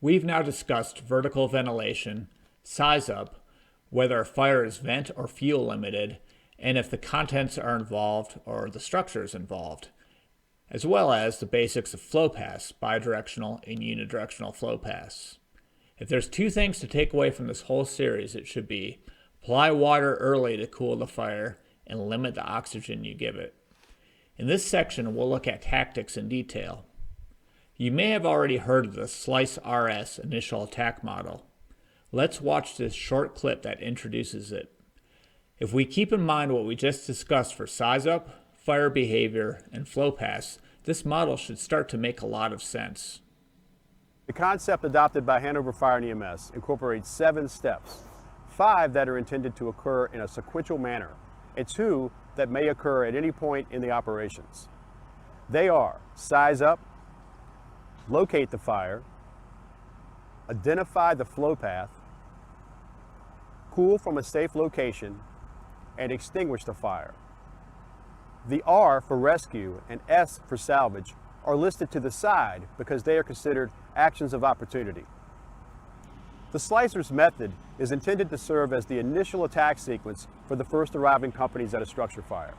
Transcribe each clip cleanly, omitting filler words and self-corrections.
We've now discussed vertical ventilation, size up, whether a fire is vent or fuel limited, and if the contents are involved or the structure is involved, as well as the basics of flow paths, bidirectional and unidirectional flow paths. If there's two things to take away from this whole series, it should be apply water early to cool the fire and limit the oxygen you give it. In this section, we'll look at tactics in detail. You may have already heard of the SLICE RS initial attack model. Let's watch this short clip that introduces it. If we keep in mind what we just discussed for size up, fire behavior, and flow paths, this model should start to make a lot of sense. The concept adopted by Hanover Fire and EMS incorporates 7 steps, 5 that are intended to occur in a sequential manner, and 2 that may occur at any point in the operations. They are size up, locate the fire, identify the flow path, cool from a safe location, and extinguish the fire. The R for rescue and S for salvage are listed to the side because they are considered actions of opportunity. The slicers method is intended to serve as the initial attack sequence for the first arriving companies at a structure fire.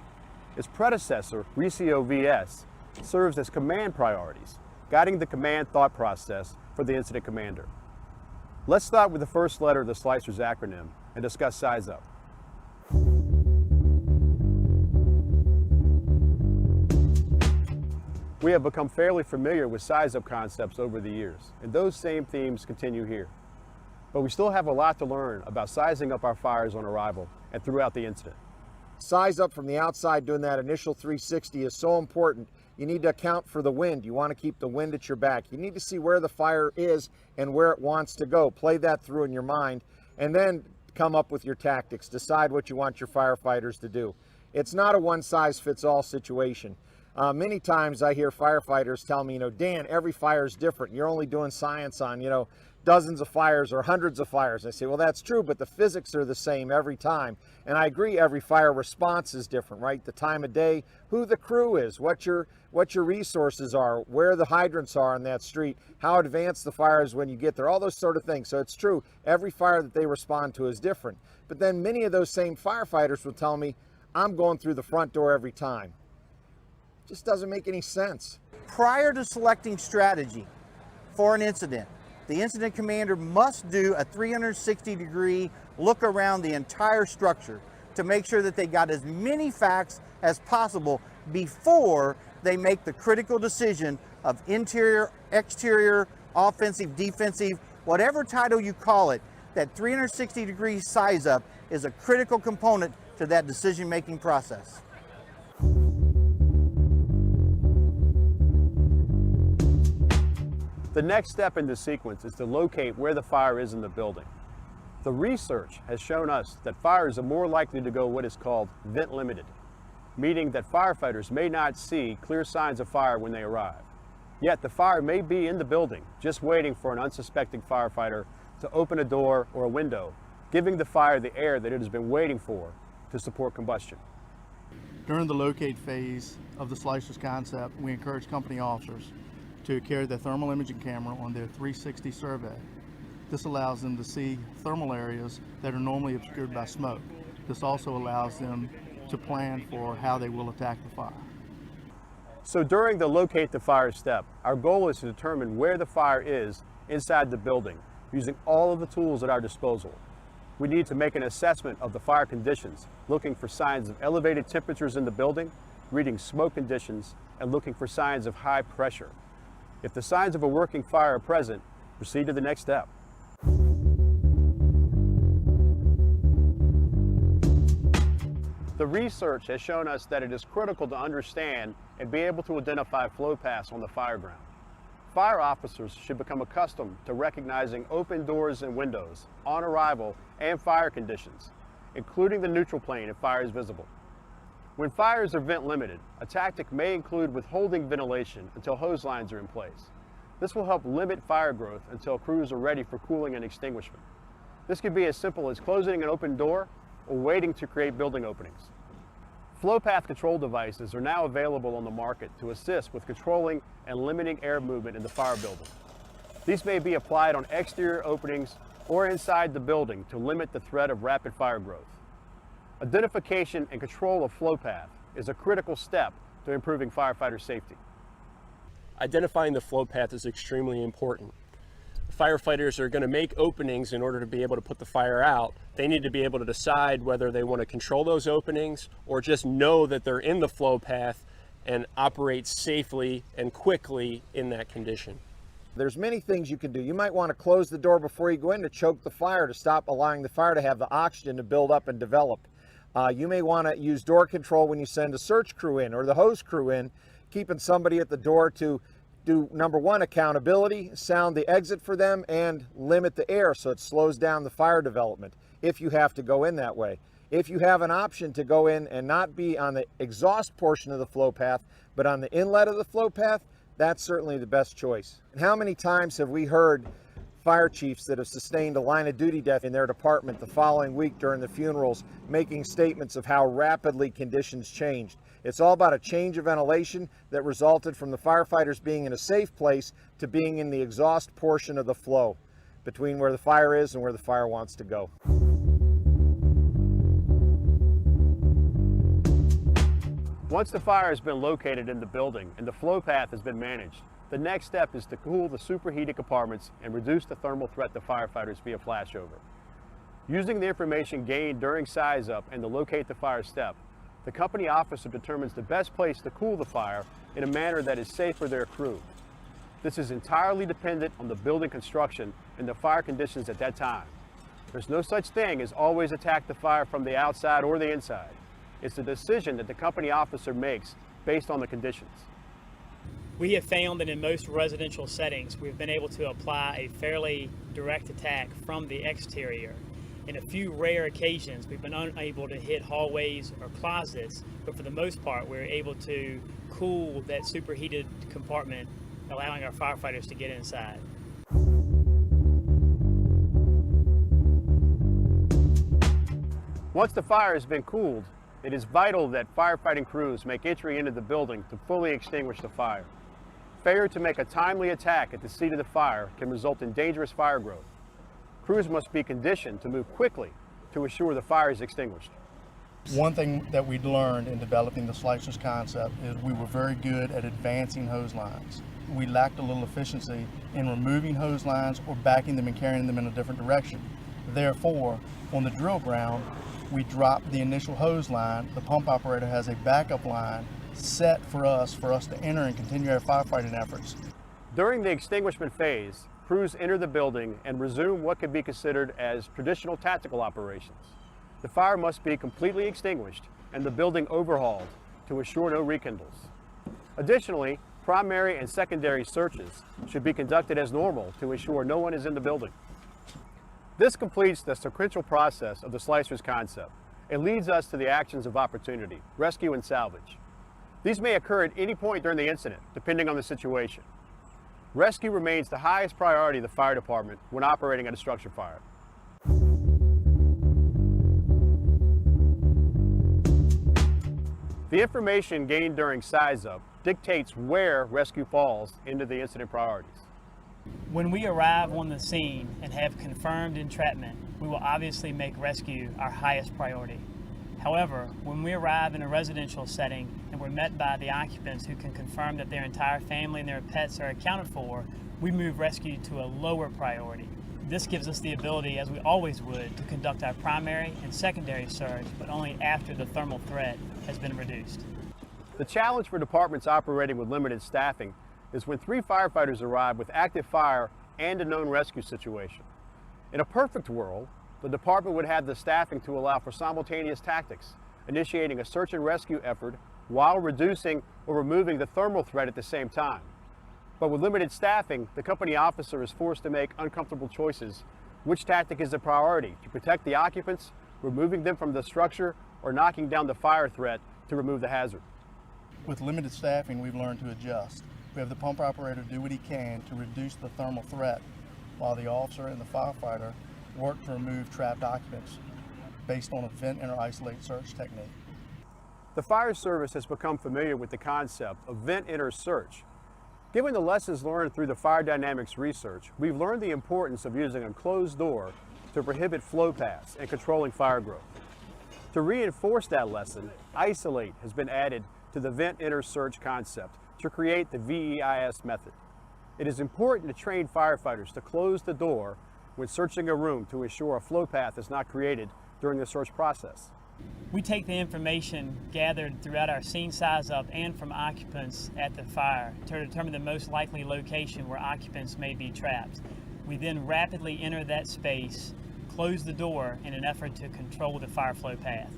Its predecessor, RECIO VS, serves as command priorities, guiding the command thought process for the incident commander. Let's start with the first letter of the slicers acronym and discuss size up. We have become fairly familiar with size-up concepts over the years, and those same themes continue here. But we still have a lot to learn about sizing up our fires on arrival and throughout the incident. Size up from the outside, doing that initial 360 is so important. You need to account for the wind. You want to keep the wind at your back. You need to see where the fire is and where it wants to go. Play that through in your mind, and then come up with your tactics. Decide what you want your firefighters to do. It's not a one-size-fits-all situation. Many times I hear firefighters tell me, Dan, every fire is different. You're only doing science on, dozens of fires or hundreds of fires. I say, well, that's true, but the physics are the same every time. And I agree, every fire response is different, right? The time of day, who the crew is, what your resources are, where the hydrants are on that street, how advanced the fire is when you get there, all those sort of things. So it's true, every fire that they respond to is different. But then many of those same firefighters will tell me, I'm going through the front door every time. Just doesn't make any sense. Prior to selecting strategy for an incident, the incident commander must do a 360-degree look around the entire structure to make sure that they got as many facts as possible before they make the critical decision of interior, exterior, offensive, defensive, whatever title you call it. That 360-degree size up is a critical component to that decision-making process. The next step in the sequence is to locate where the fire is in the building. The research has shown us that fires are more likely to go what is called vent limited, meaning that firefighters may not see clear signs of fire when they arrive. Yet the fire may be in the building, just waiting for an unsuspecting firefighter to open a door or a window, giving the fire the air that it has been waiting for to support combustion. During the locate phase of the slicers concept, we encourage company officers to carry their thermal imaging camera on their 360 survey. This allows them to see thermal areas that are normally obscured by smoke. This also allows them to plan for how they will attack the fire. So during the locate the fire step, our goal is to determine where the fire is inside the building, using all of the tools at our disposal. We need to make an assessment of the fire conditions, looking for signs of elevated temperatures in the building, reading smoke conditions, and looking for signs of high pressure. If the signs of a working fire are present, proceed to the next step. The research has shown us that it is critical to understand and be able to identify flow paths on the fire ground. Fire officers should become accustomed to recognizing open doors and windows on arrival and fire conditions, including the neutral plane if fire is visible. When fires are vent limited, a tactic may include withholding ventilation until hose lines are in place. This will help limit fire growth until crews are ready for cooling and extinguishment. This could be as simple as closing an open door or waiting to create building openings. Flow path control devices are now available on the market to assist with controlling and limiting air movement in the fire building. These may be applied on exterior openings or inside the building to limit the threat of rapid fire growth. Identification and control of flow path is a critical step to improving firefighter safety. Identifying the flow path is extremely important. Firefighters are going to make openings in order to be able to put the fire out. They need to be able to decide whether they want to control those openings or just know that they're in the flow path and operate safely and quickly in that condition. There's many things you can do. You might want to close the door before you go in to choke the fire, to stop allowing the fire to have the oxygen to build up and develop. You may want to use door control when you send a search crew in or the hose crew in, keeping somebody at the door to do, number one, accountability, sound the exit for them, and limit the air so it slows down the fire development if you have to go in that way. If you have an option to go in and not be on the exhaust portion of the flow path, but on the inlet of the flow path, that's certainly the best choice. And how many times have we heard fire chiefs that have sustained a line of duty death in their department the following week during the funerals making statements of how rapidly conditions changed? It's all about a change of ventilation that resulted from the firefighters being in a safe place to being in the exhaust portion of the flow between where the fire is and where the fire wants to go. Once the fire has been located in the building and the flow path has been managed, the next step is to cool the superheated compartments and reduce the thermal threat to firefighters via flashover. Using the information gained during size up and to locate the fire step, the company officer determines the best place to cool the fire in a manner that is safe for their crew. This is entirely dependent on the building construction and the fire conditions at that time. There's no such thing as always attack the fire from the outside or the inside. It's the decision that the company officer makes based on the conditions. We have found that in most residential settings, we've been able to apply a fairly direct attack from the exterior. In a few rare occasions, we've been unable to hit hallways or closets, but for the most part, we're able to cool that superheated compartment, allowing our firefighters to get inside. Once the fire has been cooled, it is vital that firefighting crews make entry into the building to fully extinguish the fire. Failure to make a timely attack at the seat of the fire can result in dangerous fire growth. Crews must be conditioned to move quickly to assure the fire is extinguished. One thing that we learned in developing the slicers concept is we were very good at advancing hose lines. We lacked a little efficiency in removing hose lines or backing them and carrying them in a different direction. Therefore, on the drill ground, we drop the initial hose line. The pump operator has a backup line set for us to enter and continue our firefighting efforts. During the extinguishment phase, crews enter the building and resume what could be considered as traditional tactical operations. The fire must be completely extinguished and the building overhauled to assure no rekindles. Additionally, primary and secondary searches should be conducted as normal to ensure no one is in the building. This completes the sequential process of the slicers concept and leads us to the actions of opportunity, rescue and salvage. These may occur at any point during the incident, depending on the situation. Rescue remains the highest priority of the fire department when operating at a structure fire. The information gained during size up dictates where rescue falls into the incident priorities. When we arrive on the scene and have confirmed entrapment, we will obviously make rescue our highest priority. However, when we arrive in a residential setting and we're met by the occupants who can confirm that their entire family and their pets are accounted for, we move rescue to a lower priority. This gives us the ability, as we always would, to conduct our primary and secondary search, but only after the thermal threat has been reduced. The challenge for departments operating with limited staffing is when 3 firefighters arrive with active fire and a known rescue situation. In a perfect world, the department would have the staffing to allow for simultaneous tactics, initiating a search and rescue effort while reducing or removing the thermal threat at the same time. But with limited staffing, the company officer is forced to make uncomfortable choices. Which tactic is a priority? To protect the occupants, removing them from the structure, or knocking down the fire threat to remove the hazard? With limited staffing, we've learned to adjust. We have the pump operator do what he can to reduce the thermal threat, while the officer and the firefighter work to remove trapped occupants based on a vent enter isolate search technique. The fire service has become familiar with the concept of vent enter search. Given the lessons learned through the fire dynamics research, we've learned the importance of using a closed door to prohibit flow paths and controlling fire growth. To reinforce that lesson, Isolate has been added to the Vent Enter Search concept to create the VEIS method. It is important to train firefighters to close the door when searching a room to ensure a flow path is not created during the search process. We take the information gathered throughout our scene size up and from occupants at the fire to determine the most likely location where occupants may be trapped. We then rapidly enter that space, close the door in an effort to control the fire flow path.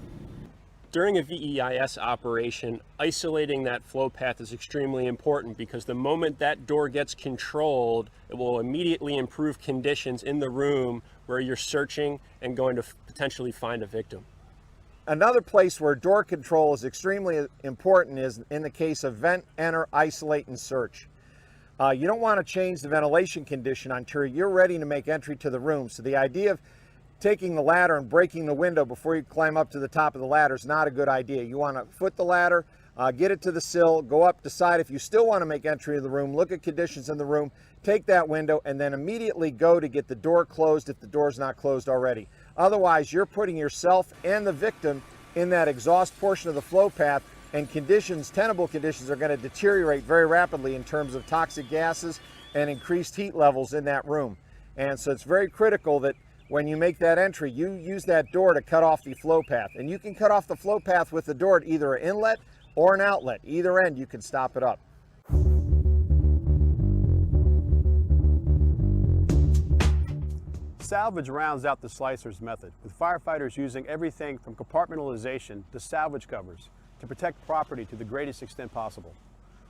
During a VEIS operation, isolating that flow path is extremely important because the moment that door gets controlled, it will immediately improve conditions in the room where you're searching and going to potentially find a victim. Another place where door control is extremely important is in the case of vent, enter, isolate, and search. You don't want to change the ventilation condition until you're ready to make entry to the room. So the idea of taking the ladder and breaking the window before you climb up to the top of the ladder is not a good idea. You want to foot the ladder, get it to the sill, go up, decide if you still want to make entry to the room, look at conditions in the room, take that window, and then immediately go to get the door closed if the door's not closed already. Otherwise, you're putting yourself and the victim in that exhaust portion of the flow path, and conditions, tenable conditions, are going to deteriorate very rapidly in terms of toxic gases and increased heat levels in that room. And so it's very critical that when you make that entry, you use that door to cut off the flow path. And you can cut off the flow path with the door at either an inlet or an outlet. Either end, you can stop it up. Salvage rounds out the slicers method, with firefighters using everything from compartmentalization to salvage covers to protect property to the greatest extent possible.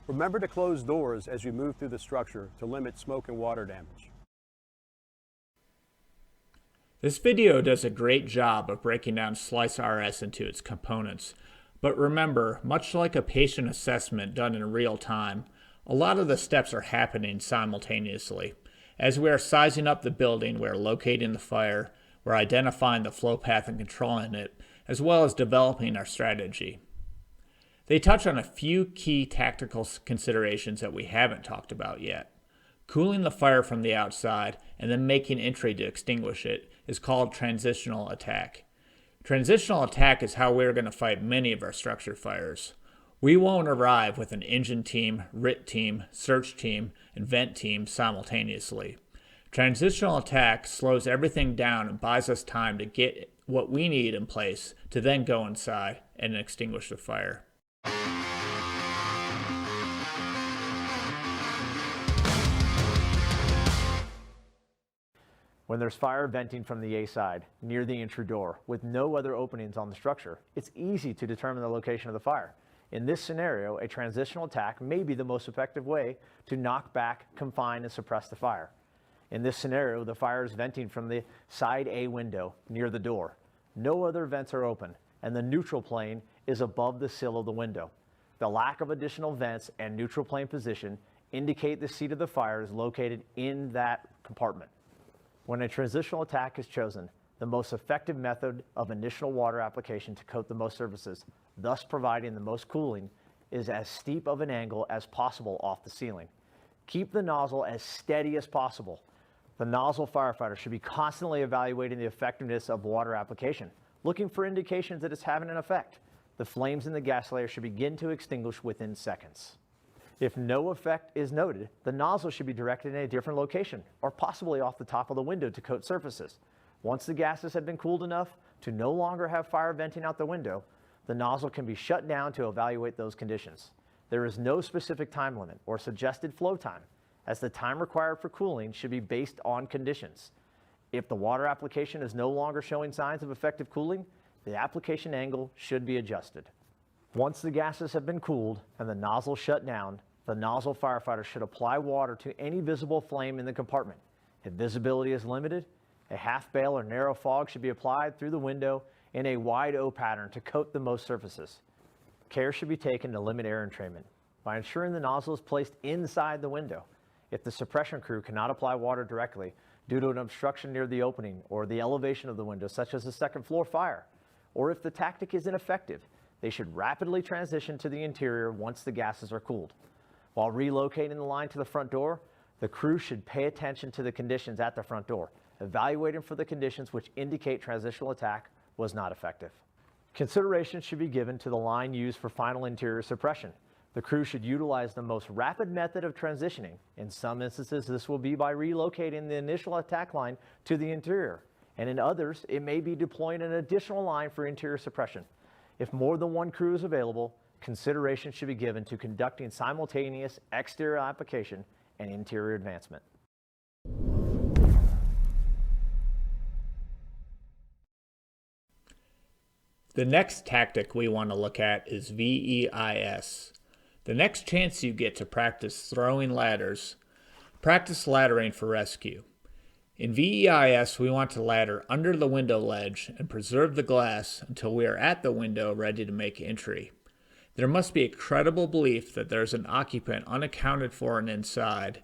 Remember to close doors as you move through the structure to limit smoke and water damage. This video does a great job of breaking down SliceRS into its components, but remember, much like a patient assessment done in real time, a lot of the steps are happening simultaneously. As we are sizing up the building, we are locating the fire, we're identifying the flow path and controlling it, as well as developing our strategy. They touch on a few key tactical considerations that we haven't talked about yet. Cooling the fire from the outside and then making entry to extinguish it is called transitional attack. Transitional attack is how we're going to fight many of our structure fires. We won't arrive with an engine team, RIT team, search team, and vent team simultaneously. Transitional attack slows everything down and buys us time to get what we need in place to then go inside and extinguish the fire. When there's fire venting from the A side near the entry door with no other openings on the structure, it's easy to determine the location of the fire. In this scenario, a transitional attack may be the most effective way to knock back, confine, and suppress the fire. In this scenario, the fire is venting from the side A window near the door. No other vents are open, and the neutral plane is above the sill of the window. The lack of additional vents and neutral plane position indicate the seat of the fire is located in that compartment. When a transitional attack is chosen, the most effective method of initial water application to coat the most surfaces, thus providing the most cooling, is as steep of an angle as possible off the ceiling. Keep the nozzle as steady as possible. The nozzle firefighter should be constantly evaluating the effectiveness of water application, looking for indications that it's having an effect. The flames in the gas layer should begin to extinguish within seconds. If no effect is noted, the nozzle should be directed in a different location, or possibly off the top of the window to coat surfaces. Once the gases have been cooled enough to no longer have fire venting out the window, the nozzle can be shut down to evaluate those conditions. There is no specific time limit or suggested flow time, as the time required for cooling should be based on conditions. If the water application is no longer showing signs of effective cooling, the application angle should be adjusted. Once the gases have been cooled and the nozzle shut down, the nozzle firefighter should apply water to any visible flame in the compartment. If visibility is limited, a half bale or narrow fog should be applied through the window in a wide O pattern to coat the most surfaces. Care should be taken to limit air entrainment by ensuring the nozzle is placed inside the window. If the suppression crew cannot apply water directly due to an obstruction near the opening or the elevation of the window, such as a second floor fire, or if the tactic is ineffective, they should rapidly transition to the interior once the gases are cooled. While relocating the line to the front door, the crew should pay attention to the conditions at the front door, evaluating for the conditions which indicate transitional attack was not effective. Consideration should be given to the line used for final interior suppression. The crew should utilize the most rapid method of transitioning. In some instances, this will be by relocating the initial attack line to the interior, and in others, it may be deploying an additional line for interior suppression. If more than one crew is available, consideration should be given to conducting simultaneous exterior application and interior advancement. The next tactic we want to look at is VEIS. The next chance you get to practice throwing ladders, practice laddering for rescue. In VEIS, we want to ladder under the window ledge and preserve the glass until we are at the window ready to make entry. There must be a credible belief that there's an occupant unaccounted for and inside.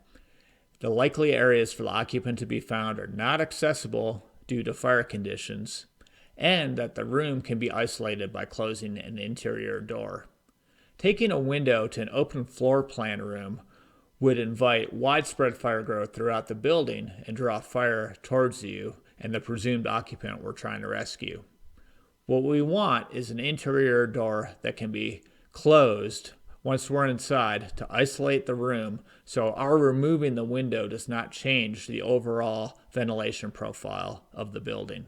The likely areas for the occupant to be found are not accessible due to fire conditions, and that the room can be isolated by closing an interior door. Taking a window to an open floor plan room would invite widespread fire growth throughout the building and draw fire towards you and the presumed occupant we're trying to rescue. What we want is an interior door that can be closed once we're inside to isolate the room so our removing the window does not change the overall ventilation profile of the building.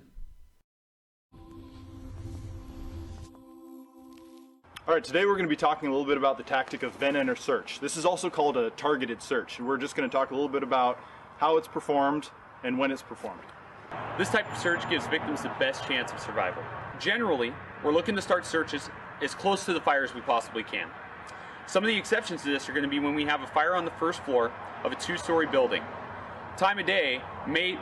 All right, today we're going to be talking a little bit about the tactic of vent enter search. This is also called a targeted search, and we're just going to talk a little bit about how it's performed and when it's performed. This type of search gives victims the best chance of survival. Generally, we're looking to start searches as close to the fire as we possibly can. Some of the exceptions to this are going to be when we have a fire on the first floor of a 2-story building. Time of day may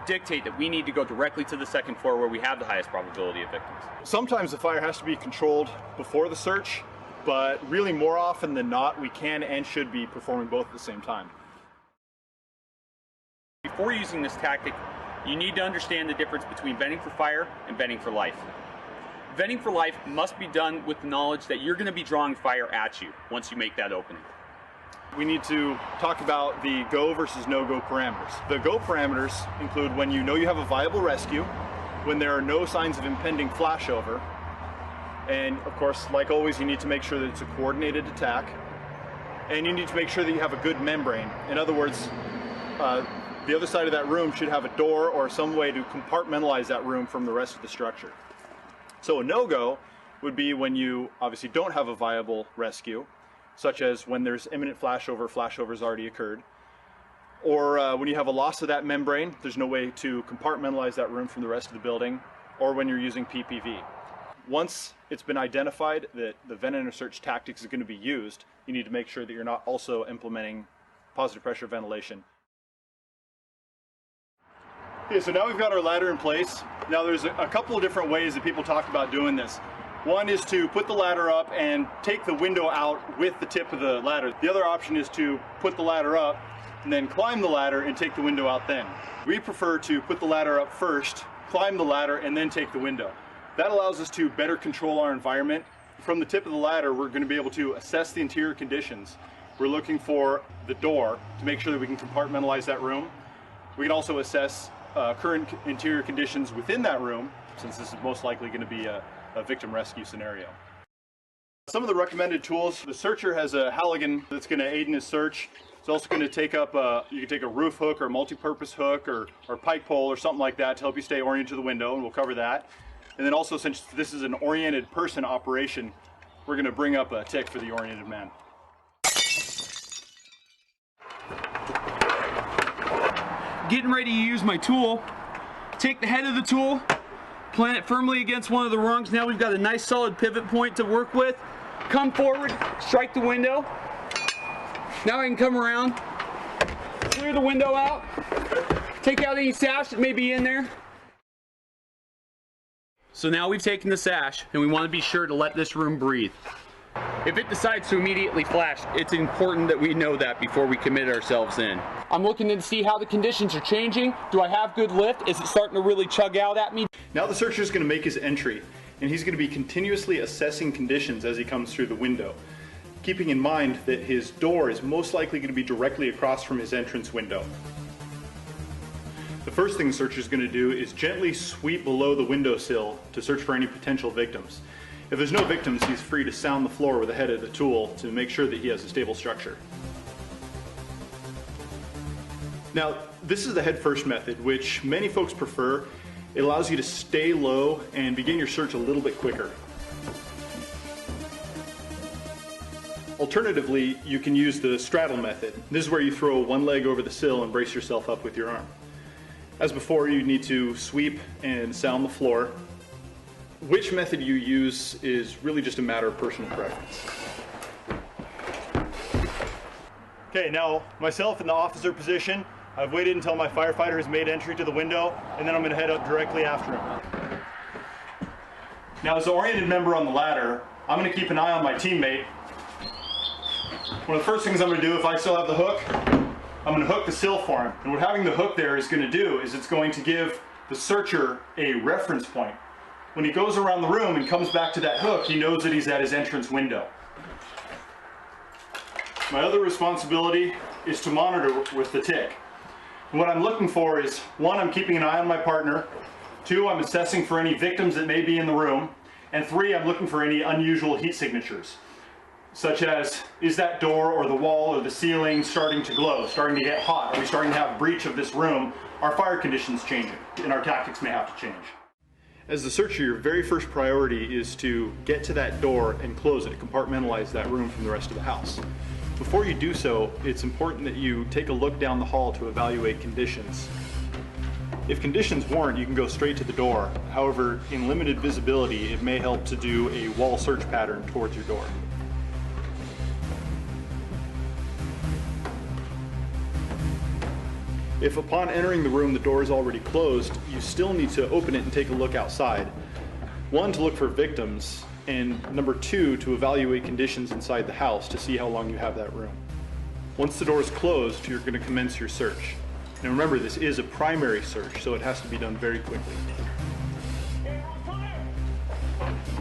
dictate that we need to go directly to the second floor where we have the highest probability of victims. Sometimes the fire has to be controlled before the search, but really more often than not, we can and should be performing both at the same time. Before using this tactic, you need to understand the difference between venting for fire and venting for life. Venting for life must be done with the knowledge that you're going to be drawing fire at you once you make that opening. We need to talk about the go versus no-go parameters. The go parameters include when you know you have a viable rescue, when there are no signs of impending flashover, and of course, like always, you need to make sure that it's a coordinated attack, and you need to make sure that you have a good membrane. In other words, the other side of that room should have a door or some way to compartmentalize that room from the rest of the structure. So a no-go would be when you obviously don't have a viable rescue, such as when there's imminent flashover's already occurred, or when you have a loss of that membrane, there's no way to compartmentalize that room from the rest of the building, or when you're using PPV. Once it's been identified that the vent enter search tactics is going to be used, you need to make sure that you're not also implementing positive pressure ventilation. Okay, so now we've got our ladder in place. Now there's a couple of different ways that people talk about doing this. One is to put the ladder up and take the window out with the tip of the ladder. The other option is to put the ladder up and then climb the ladder and take the window out then. We prefer to put the ladder up first, climb the ladder, and then take the window. That allows us to better control our environment. From the tip of the ladder, we're going to be able to assess the interior conditions. We're looking for the door to make sure that we can compartmentalize that room. We can also assess current interior conditions within that room, since this is most likely going to be a victim rescue scenario. Some of the recommended tools: the searcher has a Halligan that's going to aid in his search. It's also going to take up you can take a roof hook or multi-purpose hook or pike pole or something like that to help you stay oriented to the window, and we'll cover that. And then also, since this is an oriented person operation, we're going to bring up a tick for the oriented man. Getting ready to use my tool. Take the head of the tool, plant it firmly against one of the rungs. Now we've got a nice solid pivot point to work with. Come forward, strike the window. Now I can come around, clear the window out, take out any sash that may be in there. So now we've taken the sash and we want to be sure to let this room breathe. If it decides to immediately flash, it's important that we know that before we commit ourselves in. I'm looking to see how the conditions are changing. Do I have good lift? Is it starting to really chug out at me? Now the searcher is going to make his entry, and he's going to be continuously assessing conditions as he comes through the window. keeping in mind that his door is most likely going to be directly across from his entrance window. The first thing the searcher is going to do is gently sweep below the windowsill to search for any potential victims. If there's no victims, he's free to sound the floor with the head of the tool to make sure that he has a stable structure. Now, this is the head first method, which many folks prefer. It allows you to stay low and begin your search a little bit quicker. Alternatively, you can use the straddle method. This is where you throw one leg over the sill and brace yourself up with your arm. As before, you need to sweep and sound the floor. Which method you use is really just a matter of personal preference. Okay, now myself in the officer position, I've waited until my firefighter has made entry to the window, and then I'm going to head up directly after him. Now, as an oriented member on the ladder, I'm going to keep an eye on my teammate. One of the first things I'm going to do, if I still have the hook, I'm going to hook the sill for him. And what having the hook there is going to do is it's going to give the searcher a reference point. When he goes around the room and comes back to that hook, he knows that he's at his entrance window. My other responsibility is to monitor with the tick. And what I'm looking for is, one, I'm keeping an eye on my partner. Two, I'm assessing for any victims that may be in the room. And three, I'm looking for any unusual heat signatures, such as, is that door or the wall or the ceiling starting to glow, starting to get hot? Are we starting to have a breach of this room? Are fire conditions changing? And our tactics may have to change. As the searcher, your very first priority is to get to that door and close it, compartmentalize that room from the rest of the house. Before you do so, it's important that you take a look down the hall to evaluate conditions. If conditions warrant, you can go straight to the door. However, in limited visibility, it may help to do a wall search pattern towards your door. If upon entering the room the door is already closed, you still need to open it and take a look outside. One, to look for victims, and number two, to evaluate conditions inside the house to see how long you have that room. Once the door is closed, you're going to commence your search. Now remember, this is a primary search, so it has to be done very quickly.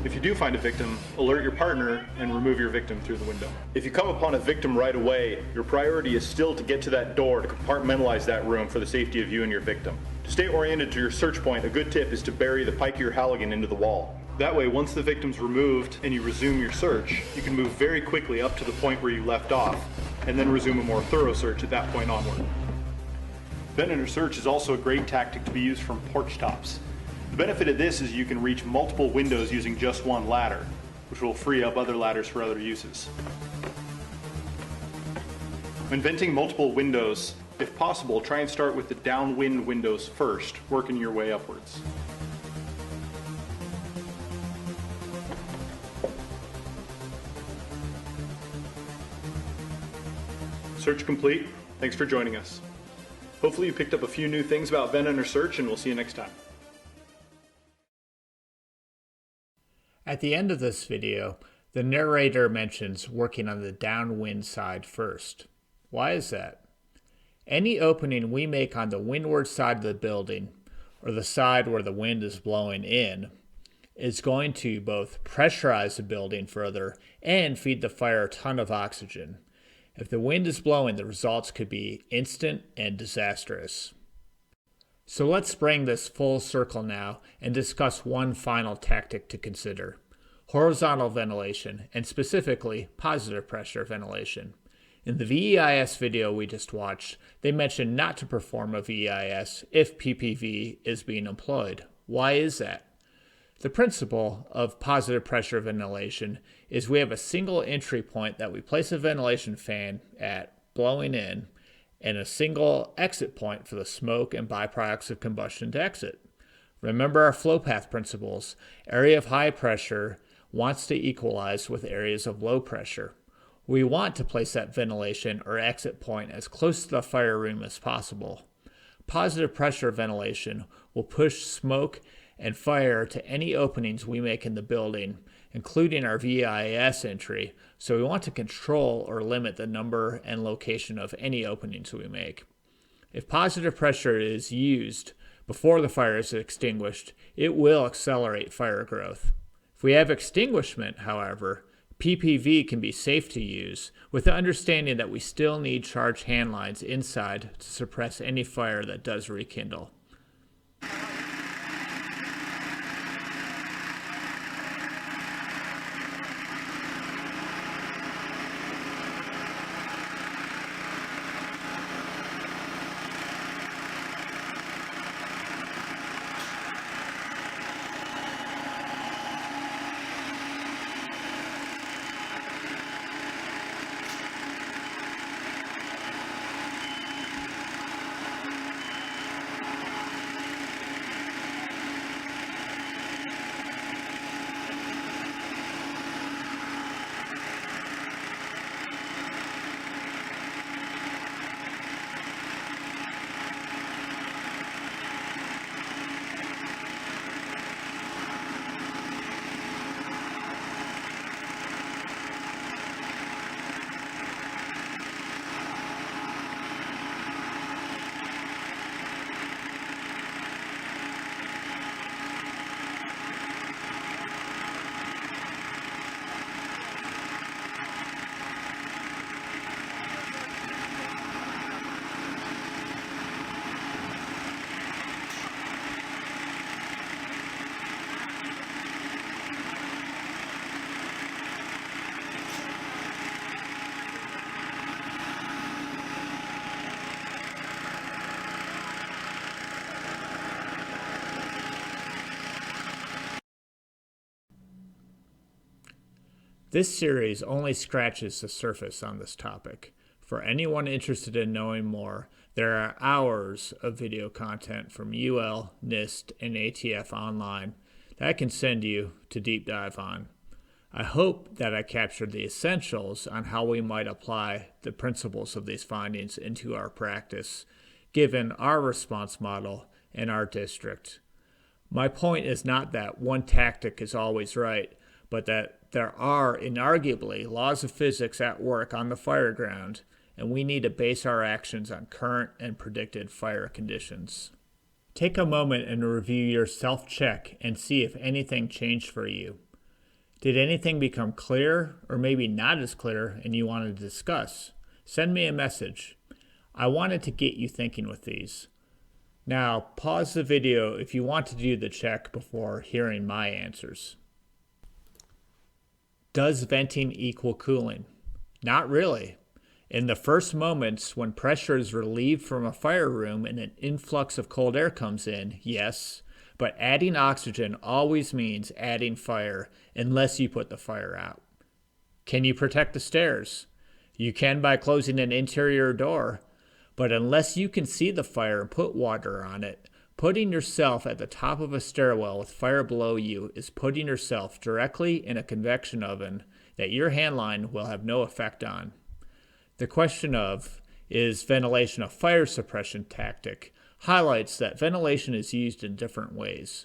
If you do find a victim, alert your partner and remove your victim through the window. If you come upon a victim right away, your priority is still to get to that door to compartmentalize that room for the safety of you and your victim. To stay oriented to your search point, a good tip is to bury the pike or Halligan into the wall. That way, once the victim's removed and you resume your search, you can move very quickly up to the point where you left off, and then resume a more thorough search at that point onward. Vent under search is also a great tactic to be used from porch tops. The benefit of this is you can reach multiple windows using just one ladder, which will free up other ladders for other uses. When venting multiple windows, if possible, try and start with the downwind windows first, working your way upwards. Search complete. Thanks for joining us. Hopefully you picked up a few new things about vent under search, and we'll see you next time. At the end of this video, the narrator mentions working on the downwind side first. Why is that? Any opening we make on the windward side of the building, or the side where the wind is blowing in, is going to both pressurize the building further and feed the fire a ton of oxygen. If the wind is blowing, the results could be instant and disastrous. So let's bring this full circle now and discuss one final tactic to consider: horizontal ventilation, and specifically positive pressure ventilation. In the VEIS video we just watched, they mentioned not to perform a VEIS if PPV is being employed. Why is that? The principle of positive pressure ventilation is we have a single entry point that we place a ventilation fan at, blowing in, and a single exit point for the smoke and byproducts of combustion to exit. Remember our flow path principles. Area of high pressure wants to equalize with areas of low pressure. We want to place that ventilation or exit point as close to the fire room as possible. Positive pressure ventilation will push smoke and fire to any openings we make in the building, including our VEIS entry, so we want to control or limit the number and location of any openings we make. If positive pressure is used before the fire is extinguished, it will accelerate fire growth. If we have extinguishment, however, PPV can be safe to use, with the understanding that we still need charged hand lines inside to suppress any fire that does rekindle. This series only scratches the surface on this topic. For anyone interested in knowing more, there are hours of video content from UL, NIST, and ATF online that I can send you to deep dive on. I hope that I captured the essentials on how we might apply the principles of these findings into our practice, given our response model in our district. My point is not that one tactic is always right, but that there are inarguably laws of physics at work on the fire ground, and we need to base our actions on current and predicted fire conditions. Take a moment and review your self-check and see if anything changed for you. Did anything become clear, or maybe not as clear, and you want to discuss? Send me a message. I wanted to get you thinking with these. Now, pause the video if you want to do the check before hearing my answers. Does venting equal cooling? Not really. In the first moments when pressure is relieved from a fire room and an influx of cold air comes in, yes, but adding oxygen always means adding fire unless you put the fire out. Can you protect the stairs? You can by closing an interior door, but unless you can see the fire and put water on it, putting yourself at the top of a stairwell with fire below you is putting yourself directly in a convection oven that your handline will have no effect on. The question of, is ventilation a fire suppression tactic, highlights that ventilation is used in different ways.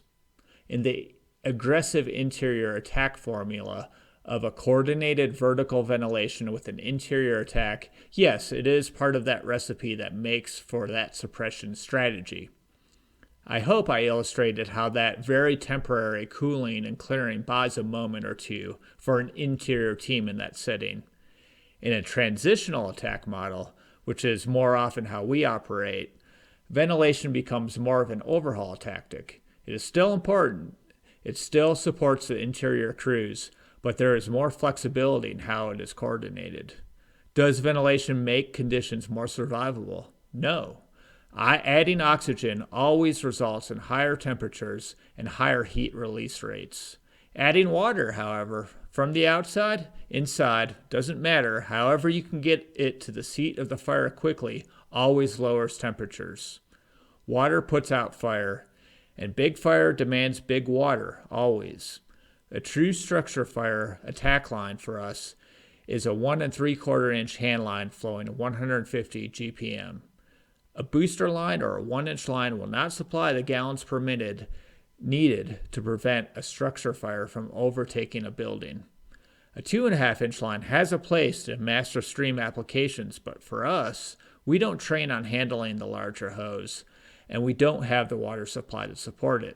In the aggressive interior attack formula of a coordinated vertical ventilation with an interior attack, yes, it is part of that recipe that makes for that suppression strategy. I hope I illustrated how that very temporary cooling and clearing buys a moment or two for an interior team in that setting. In a transitional attack model, which is more often how we operate, ventilation becomes more of an overhaul tactic. It is still important. It still supports the interior crews, but there is more flexibility in how it is coordinated. Does ventilation make conditions more survivable? No. Adding oxygen always results in higher temperatures and higher heat release rates. Adding water, however, from the outside, inside, doesn't matter. However you can get it to the seat of the fire quickly always lowers temperatures. Water puts out fire, and big fire demands big water, always. A true structure fire attack line for us is a 1 3/4 inch hand line flowing 150 GPM. A booster line or a 1-inch line will not supply the gallons per minute needed to prevent a structure fire from overtaking a building. A 2.5-inch line has a place in master stream applications, but for us, we don't train on handling the larger hose, and we don't have the water supply to support it.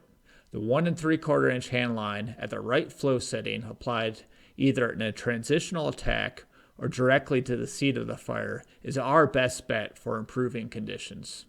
The 1 3/4 inch hand line at the right flow setting applied either in a transitional attack or directly to the seat of the fire, is our best bet for improving conditions.